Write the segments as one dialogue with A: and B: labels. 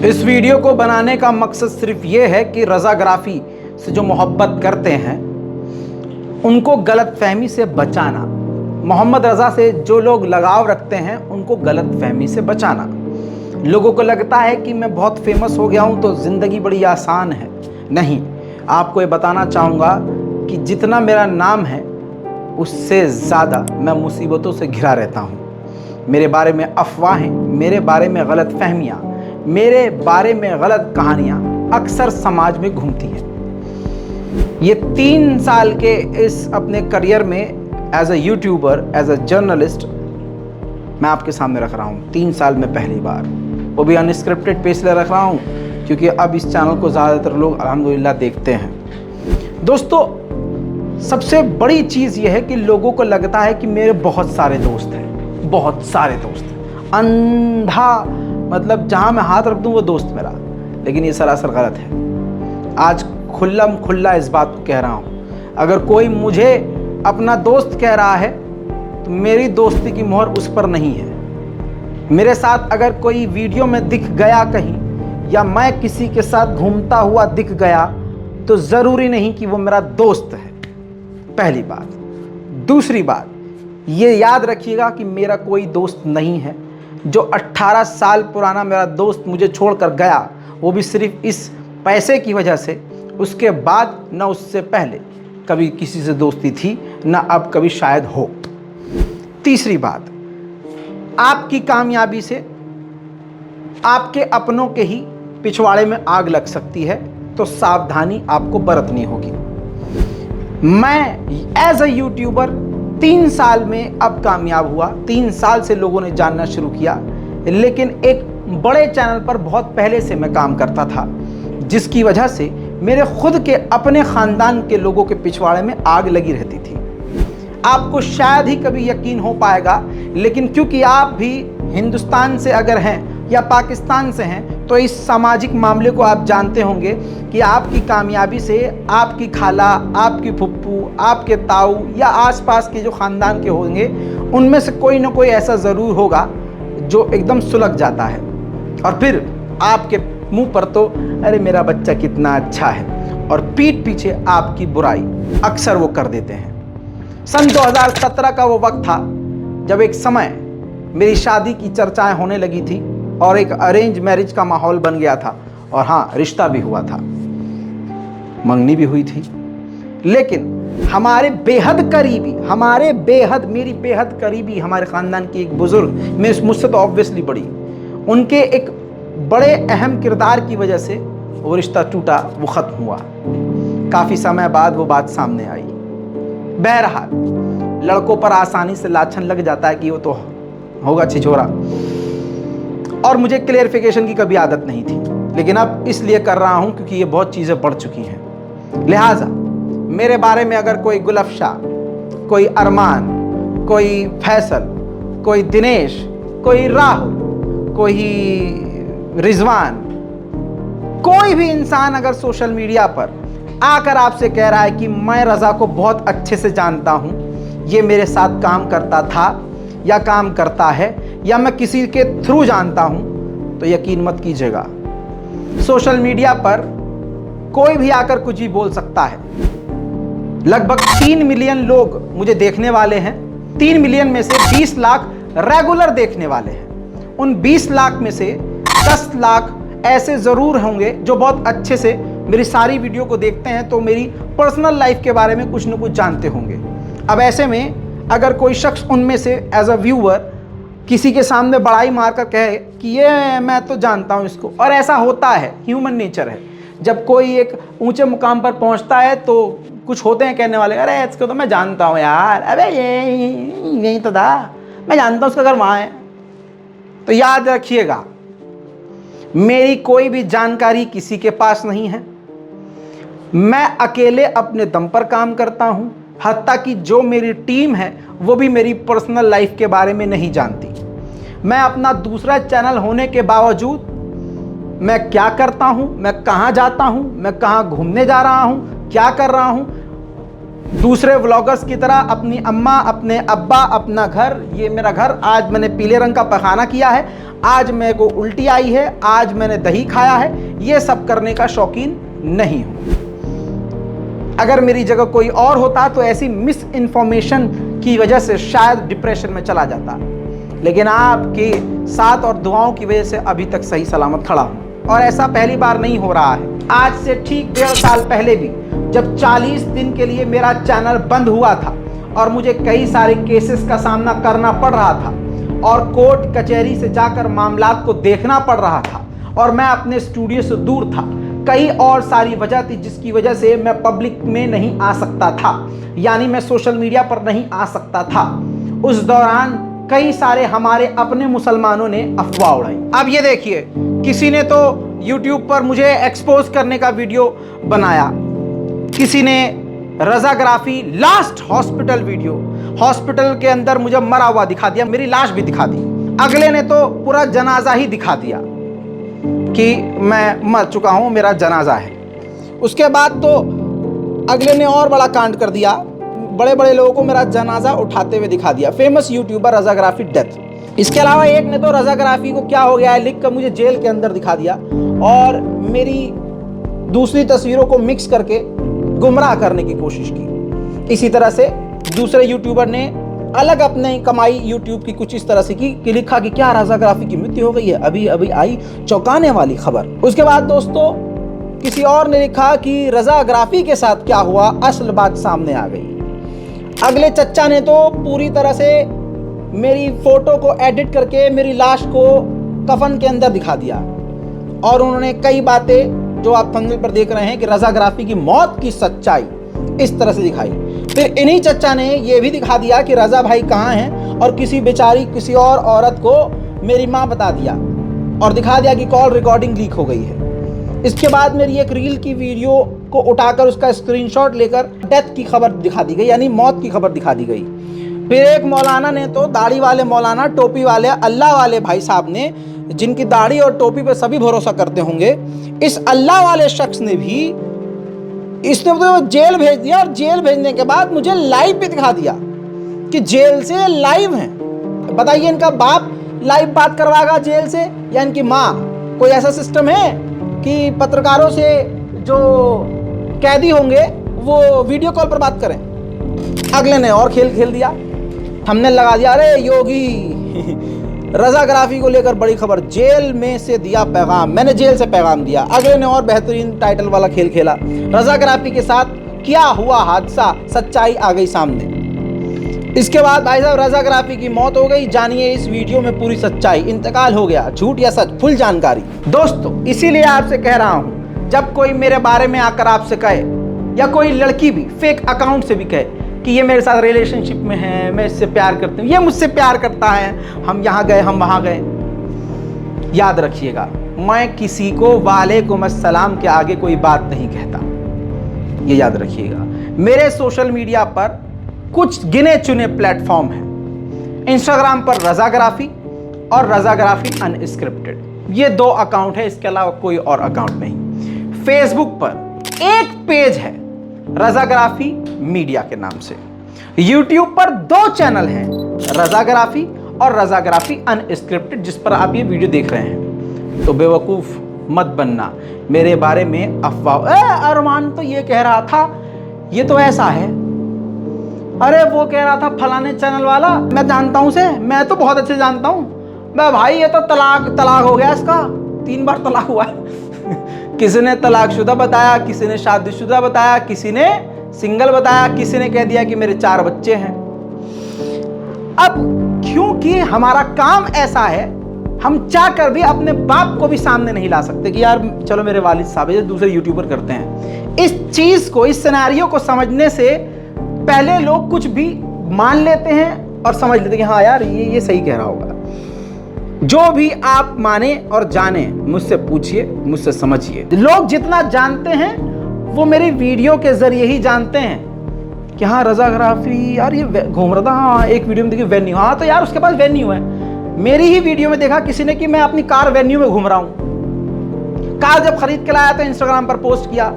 A: इस वीडियो को बनाने का मकसद सिर्फ ये है कि रज़ाग्राफ़ी से जो मोहब्बत करते हैं उनको गलतफहमी से बचाना, मोहम्मद रज़ा से जो लोग लगाव रखते हैं उनको गलतफहमी से बचाना। लोगों को लगता है कि मैं बहुत फेमस हो गया हूँ तो ज़िंदगी बड़ी आसान है। नहीं, आपको ये बताना चाहूँगा कि जितना मेरा नाम है उससे ज़्यादा मैं मुसीबतों से घिरा रहता हूँ। मेरे बारे में अफवाहें, मेरे बारे में गलतफहमियाँ, मेरे बारे में गलत कहानियाँ अक्सर समाज में घूमती हैं। ये 3 साल के इस अपने करियर में as a YouTuber, as a journalist मैं आपके सामने रख रहा हूँ 3 साल में पहली बार, वो भी अनस्क्रिप्टेड पे इसलिए रख रहा हूँ क्योंकि अब इस चैनल को ज़्यादातर लोग अल्हम्दुलिल्लाह देखते हैं। दोस्तों, सबसे बड़ी चीज़ ये है कि लोगों को लगता है कि मेरे बहुत सारे दोस्त हैं, बहुत सारे दोस्त हैं, अंधा मतलब जहाँ मैं हाथ रख दूँ वो दोस्त मेरा, लेकिन ये सरासर गलत है। आज खुल्लम खुल्ला इस बात को कह रहा हूँ, अगर कोई मुझे अपना दोस्त कह रहा है तो मेरी दोस्ती की मोहर उस पर नहीं है। मेरे साथ अगर कोई वीडियो में दिख गया कहीं या मैं किसी के साथ घूमता हुआ दिख गया तो ज़रूरी नहीं कि वो मेरा दोस्त है, पहली बात। दूसरी बात, ये याद रखिएगा कि मेरा कोई दोस्त नहीं है। जो 18 साल पुराना मेरा दोस्त मुझे छोड़कर गया वो भी सिर्फ इस पैसे की वजह से, उसके बाद न उससे पहले कभी किसी से दोस्ती थी, न अब कभी शायद हो। तीसरी बात, आपकी कामयाबी से आपके अपनों के ही पिछवाड़े में आग लग सकती है, तो सावधानी आपको बरतनी होगी। मैं एज अ यूट्यूबर 3 साल में अब कामयाब हुआ, 3 साल से लोगों ने जानना शुरू किया, लेकिन एक बड़े चैनल पर बहुत पहले से मैं काम करता था, जिसकी वजह से मेरे खुद के अपने ख़ानदान के लोगों के पिछवाड़े में आग लगी रहती थी। आपको शायद ही कभी यकीन हो पाएगा, लेकिन क्योंकि आप भी हिंदुस्तान से अगर हैं या पाकिस्तान से हैं तो इस सामाजिक मामले को आप जानते होंगे कि आपकी कामयाबी से आपकी खाला, आपकी फुप्पू, आपके ताऊ या आसपास के जो ख़ानदान के होंगे उनमें से कोई ना कोई ऐसा ज़रूर होगा जो एकदम सुलग जाता है और फिर आपके मुंह पर तो अरे मेरा बच्चा कितना अच्छा है, और पीठ पीछे आपकी बुराई अक्सर वो कर देते हैं। सन 2017 का वो वक्त था जब एक समय मेरी शादी की चर्चाएं होने लगी थी और एक अरेंज मैरिज का माहौल बन गया था, और हाँ, रिश्ता भी हुआ था, मंगनी भी हुई थी। लेकिन हमारे मेरी बेहद करीबी हमारे ख़ानदान की एक बुज़ुर्ग, मुझसे तो ऑब्वियसली बड़ी, उनके एक बड़े अहम किरदार की वजह से वो रिश्ता टूटा, वो ख़त्म हुआ। काफ़ी समय बाद वो बात सामने आई। बहरहाल, लड़कों पर आसानी से लाछन लग जाता है कि वो तो होगा छिछोरा, और मुझे क्लेरिफिकेशन की कभी आदत नहीं थी, लेकिन अब इसलिए कर रहा हूं क्योंकि ये बहुत चीज़ें बढ़ चुकी हैं। लिहाजा मेरे बारे में अगर कोई गुलफशा, कोई अरमान, कोई फैसल, कोई दिनेश, कोई राहुल, कोई रिजवान, कोई भी इंसान अगर सोशल मीडिया पर आकर आपसे कह रहा है कि मैं रज़ा को बहुत अच्छे से जानता हूं, ये मेरे साथ काम करता था या काम करता है या मैं किसी के थ्रू जानता हूं, तो यकीन मत कीजिएगा। सोशल मीडिया पर कोई भी आकर कुछ भी बोल सकता है। लगभग 3 मिलियन लोग मुझे देखने वाले हैं। 3 मिलियन में से 20 लाख रेगुलर देखने वाले हैं। उन 20 लाख में से 10 लाख ऐसे ज़रूर होंगे जो बहुत अच्छे से मेरी सारी वीडियो को देखते हैं, तो मेरी पर्सनल लाइफ के बारे में कुछ न कुछ जानते होंगे। अब ऐसे में अगर कोई शख्स उनमें से एज अ व्यूअर किसी के सामने बड़ाई मारकर कहे कि ये मैं तो जानता हूँ इसको, और ऐसा होता है, ह्यूमन नेचर है। जब कोई एक ऊंचे मुकाम पर पहुँचता है तो कुछ होते हैं कहने वाले, अरे इसको तो मैं जानता हूँ यार, अरे यही तो था, मैं जानता हूँ उसका घर वहाँ है। तो याद रखिएगा, मेरी कोई भी जानकारी किसी के पास नहीं है। मैं अकेले अपने दम पर काम करता हूं, हत्ता कि जो मेरी टीम है वो भी मेरी पर्सनल लाइफ के बारे में नहीं जानती। मैं अपना दूसरा चैनल होने के बावजूद मैं क्या करता हूं, मैं कहां जाता हूं, मैं कहां घूमने जा रहा हूं, क्या कर रहा हूं, दूसरे व्लॉगर्स की तरह अपनी अम्मा, अपने अब्बा, अपना घर, ये मेरा घर, आज मैंने पीले रंग का पखाना किया है, आज मेरे को उल्टी आई है, आज मैंने दही खाया है, ये सब करने का शौकीन नहीं हूँ। अगर मेरी जगह कोई और होता तो ऐसी मिस इन्फॉर्मेशन की वजह से शायद डिप्रेशन में चला जाता, लेकिन आपके साथ और दुआओं की वजह से अभी तक सही सलामत खड़ा हूँ। और ऐसा पहली बार नहीं हो रहा है। आज से ठीक 1.5 साल पहले भी जब 40 दिन के लिए मेरा चैनल बंद हुआ था और मुझे कई सारे केसेस का सामना करना पड़ रहा था और कोर्ट कचहरी से जाकर मामलात को देखना पड़ रहा था और मैं अपने स्टूडियो से दूर था, कई और सारी वजह थी जिसकी वजह से मैं पब्लिक में नहीं आ सकता था, यानी मैं सोशल मीडिया पर नहीं आ सकता था। उस दौरान कई सारे हमारे अपने मुसलमानों ने अफवाह उड़ाई। अब ये देखिए, किसी ने तो YouTube पर मुझे एक्सपोज करने का वीडियो बनाया, किसी ने रजाग्राफी लास्ट हॉस्पिटल वीडियो, हॉस्पिटल के अंदर मुझे मरा हुआ दिखा दिया, मेरी लाश भी दिखा दी। अगले ने तो पूरा जनाजा ही दिखा दिया कि मैं मर चुका हूं, मेरा जनाजा है। उसके बाद तो अगले ने और बड़ा कांड कर दिया, बड़े बड़े लोगों को मेरा जनाजा उठाते हुए दिखा दिया। फेमस यूट्यूबर रजाग्राफी डेथ। इसके अलावा एक ने तो रजाग्राफी को क्या हो गया है लिख कर मुझे जेल के अंदर दिखा दिया और मेरी दूसरी तस्वीरों को मिक्स करके गुमराह करने की कोशिश की। इसी तरह से दूसरे यूट्यूबर ने अलग अपने कमाई यूट्यूब की कुछ इस तरह से की कि लिखा कि क्या रजाग्राफी की मृत्यु हो गई है, अभी अभी आई चौंकाने वाली खबर। उसके बाद दोस्तों किसी और ने लिखा कि रजाग्राफी के साथ क्या हुआ, असल बात सामने आ गई। अगले चच्चा ने तो पूरी तरह से मेरी फोटो को एडिट करके मेरी लाश को कफन के अंदर दिखा दिया और उन्होंने कई बातें जो आप थंबनेल पर देख रहे हैं कि रजाग्राफी की मौत की सच्चाई इस तरह से दिखाई। फिर इन्हीं चच्चा ने यह भी दिखा दिया कि रजा भाई कहाँ हैं और किसी बेचारी किसी और औरत को मेरी माँ बता दिया और दिखा दिया कि कॉल रिकॉर्डिंग लीक हो गई है। इसके बाद मेरी एक रील की वीडियो को उठाकर उसका स्क्रीनशॉट लेकर डेथ की खबर दिखा दी गई, यानी मौत की खबर दिखा दी गई। फिर एक मौलाना ने तो, दाढ़ी वाले मौलाना, टोपी वाले, अल्लाह वाले भाई साहब ने, जिनकी दाढ़ी और टोपी पे सभी भरोसा करते होंगे, इस अल्लाह वाले शख्स ने भी, इसने तो जेल भेज दिया और जेल भेजने के बाद मुझे लाइव भी दिखा दिया कि जेल से लाइव है। बताइए इनका बाप लाइव बात करवाएगा जेल से या इनकी माँ? कोई ऐसा सिस्टम है कि पत्रकारों से जो कैदी होंगे वो वीडियो कॉल पर बात करें? अगले ने और खेल खेल दिया, हमने लगा दिया, अरे योगी रजाग्राफी को लेकर बड़ी खबर, जेल में से दिया पैगाम, मैंने जेल से पैगाम दिया। अगले ने और बेहतरीन टाइटल वाला खेल खेला, रजाग्राफी के साथ क्या हुआ हादसा, सच्चाई आ गई सामने। इसके बाद भाई साहब रजाग्राफी की मौत हो गई। जानिए इस वीडियो में पूरी सच्चाई, इंतकाल हो गया, झूठ या सच, फुल जानकारी। दोस्तों इसीलिए आपसे कह रहा हूं, जब कोई मेरे बारे में आकर आपसे कहे या कोई लड़की भी फेक अकाउंट से भी कहे कि ये मेरे साथ रिलेशनशिप में है, मैं इससे प्यार करती हूँ, ये मुझसे प्यार करता है, हम यहाँ गए, हम वहाँ गए, याद रखिएगा मैं किसी को वालेकुम अस्सलाम के आगे कोई बात नहीं कहता, ये याद रखिएगा। मेरे सोशल मीडिया पर कुछ गिने चुने प्लेटफॉर्म हैं, इंस्टाग्राम पर रजाग्राफी और रजाग्राफी अनस्क्रिप्टेड, ये 2 अकाउंट है, इसके अलावा कोई और अकाउंट नहीं। फेसबुक पर एक पेज है रजाग्राफी मीडिया के नाम से। यूट्यूब पर 2 चैनल हैं, रजाग्राफी और रजाग्राफी अनस्क्रिप्टेड, जिस पर आप ये वीडियो देख रहे हैं। तो बेवकूफ़ मत बनना मेरे बारे में अफवाह, अरमान तो ये कह रहा था, ये तो ऐसा है, अरे वो कह रहा था फलाने चैनल वाला, मैं जानता हूँ उसे, मैं तो बहुत अच्छे जानता हूँ, मैं भाई ये तो तलाक हो गया, इसका 3 बार तलाक हुआ है। किसी ने तलाकशुदा बताया, किसी ने शादीशुदा बताया, किसी ने सिंगल बताया, किसी ने कह दिया कि मेरे 4 बच्चे हैं। अब क्योंकि हमारा काम ऐसा है, हम चाह कर भी अपने बाप को भी सामने नहीं ला सकते कि यार चलो मेरे वालिद साहब है, दूसरे यूट्यूबर करते हैं। इस चीज को, इस सिनेरियो को समझने से पहले लोग कुछ भी मान लेते हैं और समझ लेते हैं कि हाँ यार ये सही कह रहा होगा। जो भी आप माने और जाने, मुझसे पूछिए, मुझसे समझिए। लोग जितना जानते हैं वो मेरी वीडियो के जरिए ही जानते हैं कि हाँ रजाग्राफी, यार ये घूम रहा था, हाँ एक वीडियो में देखिए वेन्यू, हाँ तो यार उसके पास वेन्यू है। मेरी ही वीडियो में देखा किसी ने कि मैं अपनी कार वेन्यू में घूम रहा हूँ। कार जब खरीद के लाया तो इंस्टाग्राम पर पोस्ट किया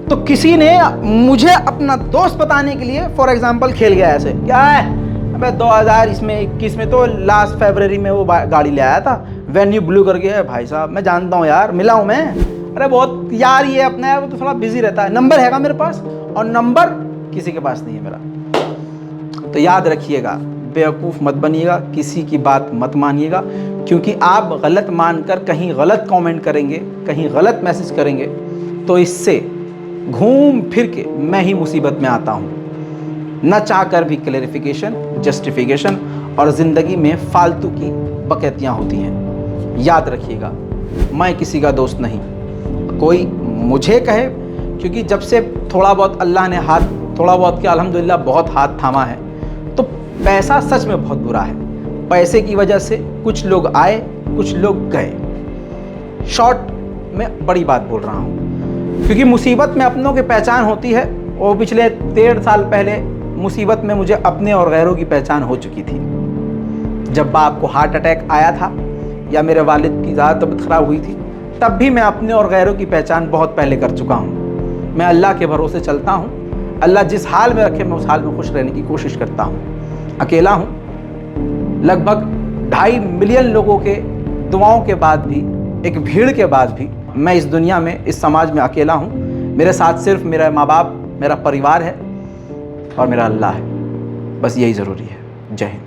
A: तो किसी ने मुझे अपना दोस्त बताने के लिए फॉर एग्जांपल खेल गया ऐसे, क्या है अबे 2021 में तो लास्ट फरवरी में वो गाड़ी ले आया था, वेन्यू ब्लू करके है। भाई साहब मैं जानता हूँ यार, मिला हूँ मैं। अरे बहुत यार ये अपना है, वो तो थोड़ा बिजी रहता है। नंबर हैगा मेरे पास और नंबर किसी के पास नहीं है मेरा। तो याद रखिएगा, बेवकूफ़ मत बनिएगा, किसी की बात मत मानिएगा, क्योंकि आप गलत मानकर कहीं गलत कमेंट करेंगे, कहीं गलत मैसेज करेंगे, तो इससे घूम फिर के मैं ही मुसीबत में आता हूँ। न चाहकर भी क्लैरिफिकेशन, जस्टिफिकेशन और ज़िंदगी में फालतू की बकैतियाँ होती हैं। याद रखिएगा, मैं किसी का दोस्त नहीं। कोई मुझे कहे, क्योंकि जब से थोड़ा बहुत अल्लाह ने हाथ, थोड़ा बहुत क्या अल्हम्दुलिल्लाह बहुत हाथ थामा है, तो पैसा सच में बहुत बुरा है। पैसे की वजह से कुछ लोग आए, कुछ लोग गए। शॉर्ट में बड़ी बात बोल रहा हूँ, क्योंकि मुसीबत में अपनों की पहचान होती है। और पिछले 1.5 साल पहले मुसीबत में मुझे अपने और गैरों की पहचान हो चुकी थी। जब बाप को हार्ट अटैक आया था या मेरे वालिद की ज़्यादा तबीयत ख़राब हुई थी, तब भी मैं अपने और गैरों की पहचान बहुत पहले कर चुका हूँ। मैं अल्लाह के भरोसे चलता हूँ। अल्लाह जिस हाल में रखे मैं उस हाल में खुश रहने की कोशिश करता हूँ। अकेला हूँ। लगभग 2.5 मिलियन लोगों के दुआओं के बाद भी, एक भीड़ के बाद भी, मैं इस दुनिया में, इस समाज में अकेला हूँ। मेरे साथ सिर्फ मेरा माँ बाप, मेरा परिवार है और मेरा अल्लाह है। बस यही ज़रूरी है। जय हिंद।